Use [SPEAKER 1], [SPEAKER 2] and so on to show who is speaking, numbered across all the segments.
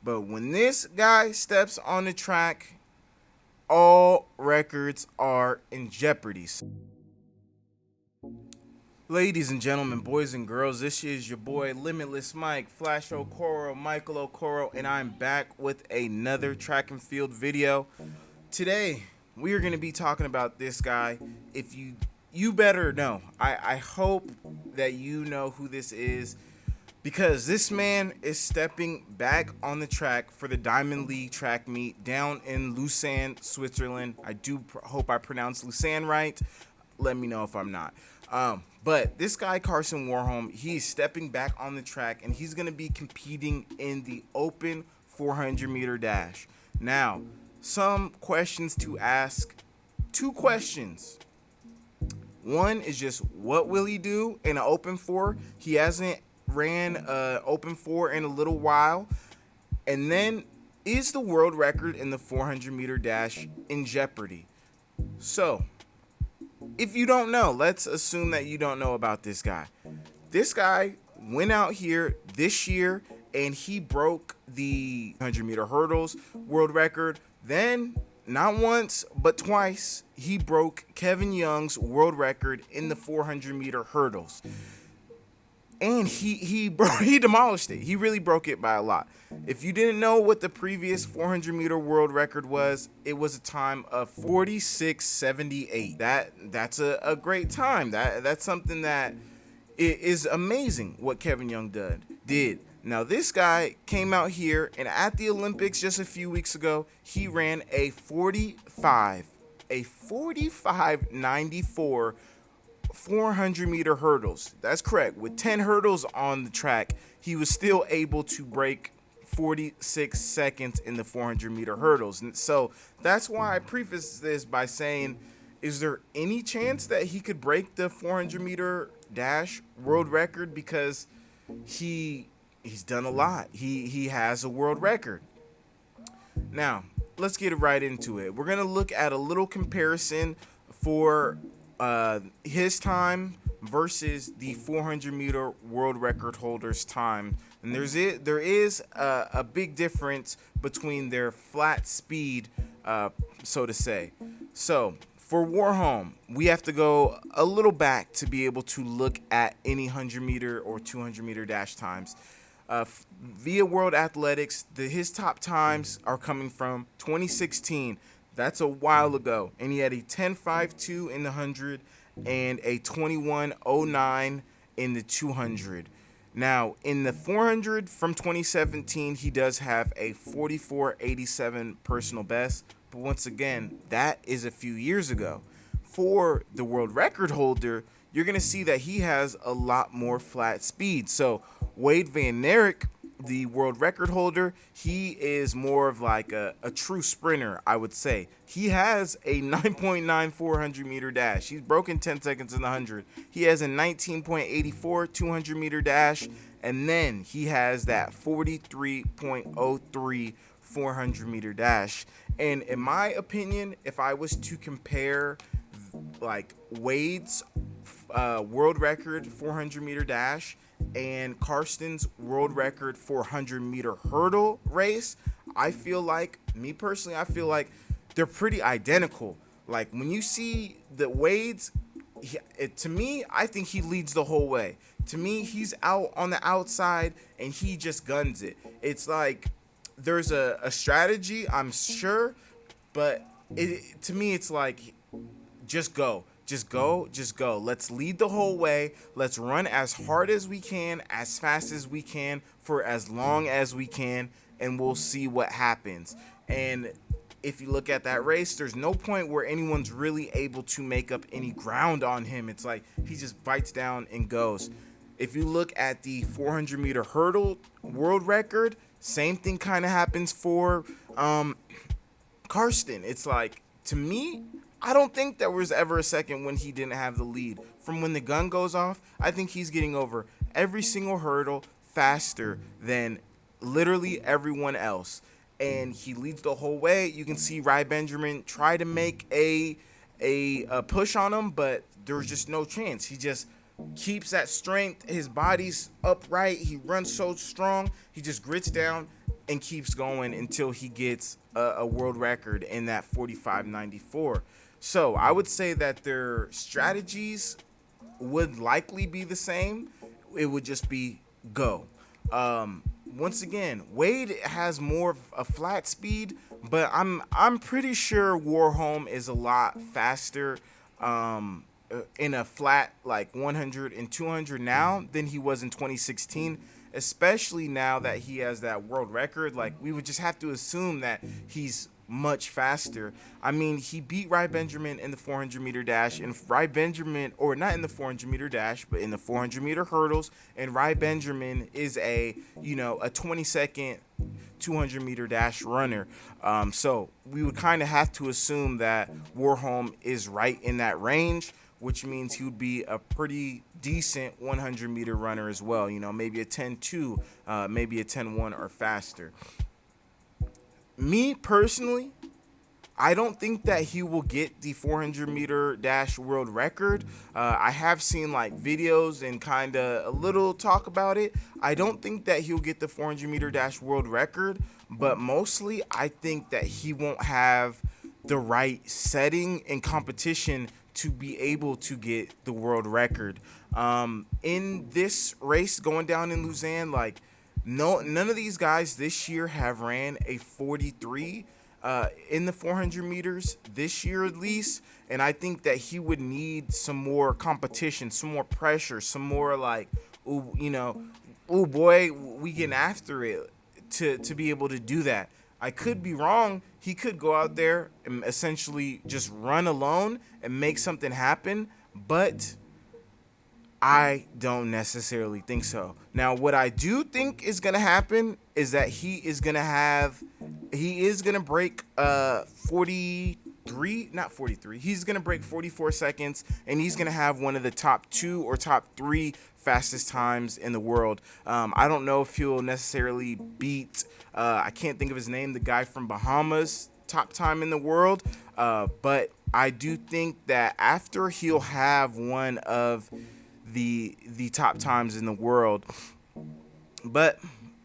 [SPEAKER 1] But when this guy steps on the track, all records are in jeopardy. Ladies and gentlemen, boys and girls, this is your boy Limitless Mike, Flash Okoro, Michael Okoro, and I'm back with another track and field video. Today, we are going to be talking about this guy. If you better know. I hope that you know who this is, because this man is stepping back on the track for the Diamond League track meet down in Lausanne, Switzerland. I do hope I pronounced Lausanne right. Let me know if I'm not. But this guy, Karsten Warholm, he's stepping back on the track, and he's going to be competing in the open 400-meter dash. Now, some questions to ask. 2 questions. One is just, what will he do in an open 4? He hasn't ran open 4 in a little while. And then, is the world record in the 400-meter dash in jeopardy? So, if you don't know, let's assume that you don't know about this guy. This guy went out here this year and he broke the 100-meter hurdles world record. Then, not once, but twice, he broke Kevin Young's world record in the 400-meter hurdles. And he demolished it. He really broke it by a lot. If you didn't know what the previous 400-meter world record was, it was a time of 46:78. That's a great time. That's something that is amazing what Kevin Young did. Now, this guy came out here, and at the Olympics just a few weeks ago, he ran a 45:94 400-meter hurdles. That's correct. With 10 hurdles on the track, he was still able to break 46 seconds in the 400-meter hurdles. And so that's why I preface this by saying, is there any chance that he could break the 400-meter dash world record? Because he's done a lot. He has a world record. Now, let's get right into it. We're going to look at a little comparison for his time versus the 400-meter world record holder's time. And there is a big difference between their flat speed, so to say. So, for Warholm, we have to go a little back to be able to look at any 100-meter or 200-meter dash times. Via World Athletics, his top times are coming from 2016. That's a while ago. And he had a 10.52 in the 100 and a 21.09 in the 200. Now, in the 400 from 2017, he does have a 44.87 personal best. But once again, that is a few years ago. For the world record holder, you're going to see that he has a lot more flat speed. So Wade Van Aert, the world record holder, he is more of like a true sprinter, I would say. He has a 9.94 100-meter dash. He's broken 10 seconds in the 100. He has a 19.84 200-meter dash, and then he has that 43.03 400-meter dash. And in my opinion, if I was to compare like Wade's world record 400-meter dash and Karsten's world record 400-meter hurdle race, I feel like, me personally, I feel like they're pretty identical. Like, when you see the Wade's, to me, I think he leads the whole way. To me, he's out on the outside and he just guns it. It's like there's a strategy, I'm sure, but to me, it's like, just go. Just go. Let's lead the whole way. Let's run as hard as we can, as fast as we can, for as long as we can, and we'll see what happens. And if you look at that race, there's no point where anyone's really able to make up any ground on him. It's like he just bites down and goes. If you look at the 400-meter hurdle world record, same thing kind of happens for Karsten. It's like, to me, I don't think there was ever a second when he didn't have the lead. From when the gun goes off, I think he's getting over every single hurdle faster than literally everyone else. And he leads the whole way. You can see Rai Benjamin try to make a push on him, but there's just no chance. He just keeps that strength. His body's upright. He runs so strong. He just grits down and keeps going until he gets a world record in that 45.94. So I would say that their strategies would likely be the same. It would just be go. Once again, Wade has more of a flat speed, but I'm pretty sure Warholm is a lot faster in a flat like 100 and 200 now than he was in 2016, especially now that he has that world record. Like, we would just have to assume that he's much faster. I mean, he beat Rai Benjamin in the 400 meter dash, and Rai Benjamin, or not in the 400 meter dash, but in the 400 meter hurdles. And Rai Benjamin is a 20-second 200 meter dash runner. So we would kind of have to assume that Warholm is right in that range, which means he would be a pretty decent 100 meter runner as well. Maybe a 10.2, maybe a 10.1 or faster. Me personally, I don't think that he will get the 400 meter dash world record. I have seen like videos and kind of a little talk about it. I don't think that he'll get the 400 meter dash world record, but mostly I think that he won't have the right setting and competition to be able to get the world record. In this race going down in Lausanne, like, none of these guys this year have ran a 43 in the 400 meters this year at least, and I think that he would need some more competition, some more pressure, some more like, ooh boy, we getting after it to be able to do that. I could be wrong. He could go out there and essentially just run alone and make something happen, but I don't necessarily think so. Now, what I do think is going to happen is that he is going to break 43, not 43. He's going to break 44 seconds, and he's going to have one of the top 2 or top 3 fastest times in the world. I don't know if he'll necessarily beat, I can't think of his name, the guy from Bahamas, top time in the world. But I do think that after he'll have one of the top times in the world, but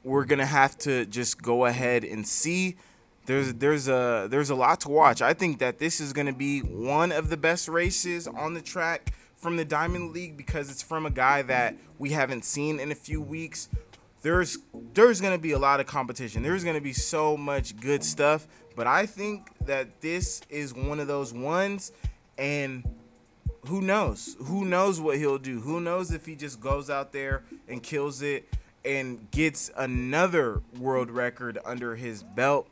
[SPEAKER 1] we're gonna have to just go ahead and see. There's a lot to watch. I think that this is gonna be one of the best races on the track from the Diamond League because it's from a guy that we haven't seen in a few weeks. There's gonna be a lot of competition. There's gonna be so much good stuff, but I think that this is one of those ones, and who knows? Who knows what he'll do? Who knows if he just goes out there and kills it and gets another world record under his belt?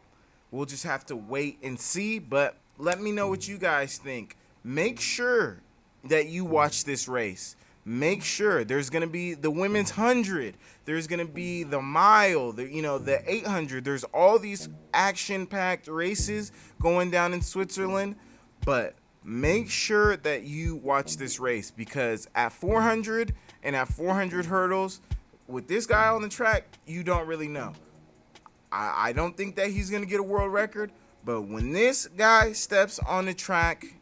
[SPEAKER 1] We'll just have to wait and see, but let me know what you guys think. Make sure that you watch this race. Make sure there's going to be the women's 100. There's going to be the mile, the 800. There's all these action-packed races going down in Switzerland, but make sure that you watch this race because at 400 and at 400 hurdles, with this guy on the track, you don't really know. I don't think that he's going to get a world record, but when this guy steps on the track,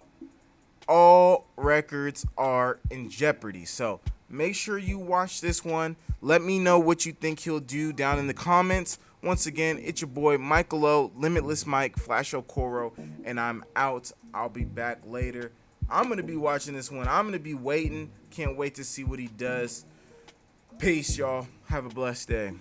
[SPEAKER 1] all records are in jeopardy. So make sure you watch this one. Let me know what you think he'll do down in the comments. Once again, it's your boy Michael O, Limitless Mike, Flash Okoro, and I'm out. I'll be back later. I'm going to be watching this one. I'm going to be waiting. Can't wait to see what he does. Peace, y'all. Have a blessed day.